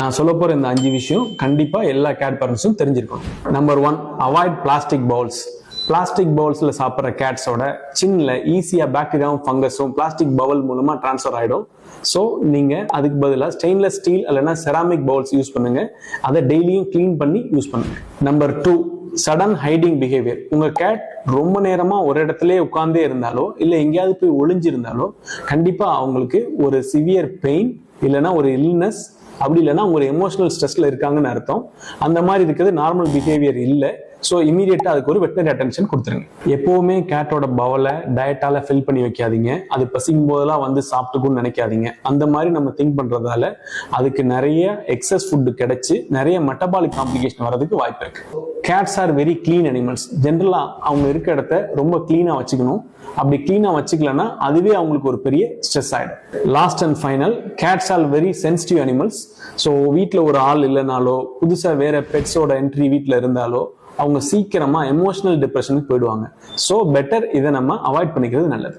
நான் சொல்ல போற இந்த 5 விஷயம் கண்டிப்பா எல்லா கேட் பேரண்ட்ஸும் தெரிஞ்சிருக்கணும். Number 1, avoid plastic bowls. Plastic பவுல்ஸ்ல சாப்பிட்ற கேட்ஸோட சின்ன ஈஸியா பாக்டீரியாவும் ஃபங்கஸும் பிளாஸ்டிக் பவுல் மூலமா டிரான்ஸ்ஃபர் ஆயிடும். ஸோ நீங்க அதுக்கு பதிலாக ஸ்டெயின்லெஸ் ஸ்டீல் இல்லைன்னா செராமிக் பவுல்ஸ் யூஸ் பண்ணுங்க. அதை டெய்லியும் கிளீன் பண்ணி யூஸ் பண்ணுங்க. Number 2, sudden hiding behaviour. உங்க கேட் ரொம்ப நேரமா ஒரு இடத்துல உட்கார்ந்தே இருந்தாலோ இல்ல எங்கேயாவது போய் ஒளிஞ்சிருந்தாலோ கண்டிப்பா அவங்களுக்கு ஒரு சிவியர் பெயின் இல்லைன்னா ஒரு இல்னஸ், அப்படி இல்லைன்னா ஒரு எமோஷனல் ஸ்ட்ரெஸ்ல இருக்காங்கன்னு அர்த்தம். அந்த மாதிரி இருக்கிறது நார்மல் பிஹேவியர் இல்லை. ஸோ இமீடியட்டா அதுக்கு ஒரு வெட்டனரி அட்டென்ஷன் கொடுத்துருங்க. எப்பவுமே கேட்டோட பவலை டயட்டால ஃபில் பண்ணி வைக்காதீங்க. அது பசிக்கும் போதெல்லாம் வந்து சாப்பிட்டுக்குன்னு நினைக்காதீங்க. அந்த மாதிரி நம்ம திங்க் பண்றதால அதுக்கு நிறைய எக்ஸஸ் ஃபுட் கிடைச்சு நிறைய மெட்டபாலிக் காம்ப்ளிகேஷன் வரதுக்கு வாய்ப்பு இருக்கு. Cats are very clean animals. ஜென்ரலா அவங்க இருக்க இடத்த ரொம்ப கிளீனா வச்சுக்கணும். அப்படி கிளீனா வச்சுக்கலன்னா அதுவே அவங்களுக்கு ஒரு பெரிய ஸ்ட்ரெஸ் ஆயிடும். Last and final, cats are very sensitive animals. So வீட்டில் ஒரு ஆள் இல்லைனாலோ புதுசா வேற பெட்ஸோட என்ட்ரி வீட்டில் இருந்தாலோ அவங்க சீக்கிரமா எமோஷனல் டிப்ரெஷனுக்கு போயிடுவாங்க. ஸோ பெட்டர் இதை நம்ம அவாய்ட் பண்ணிக்கிறது நல்லது.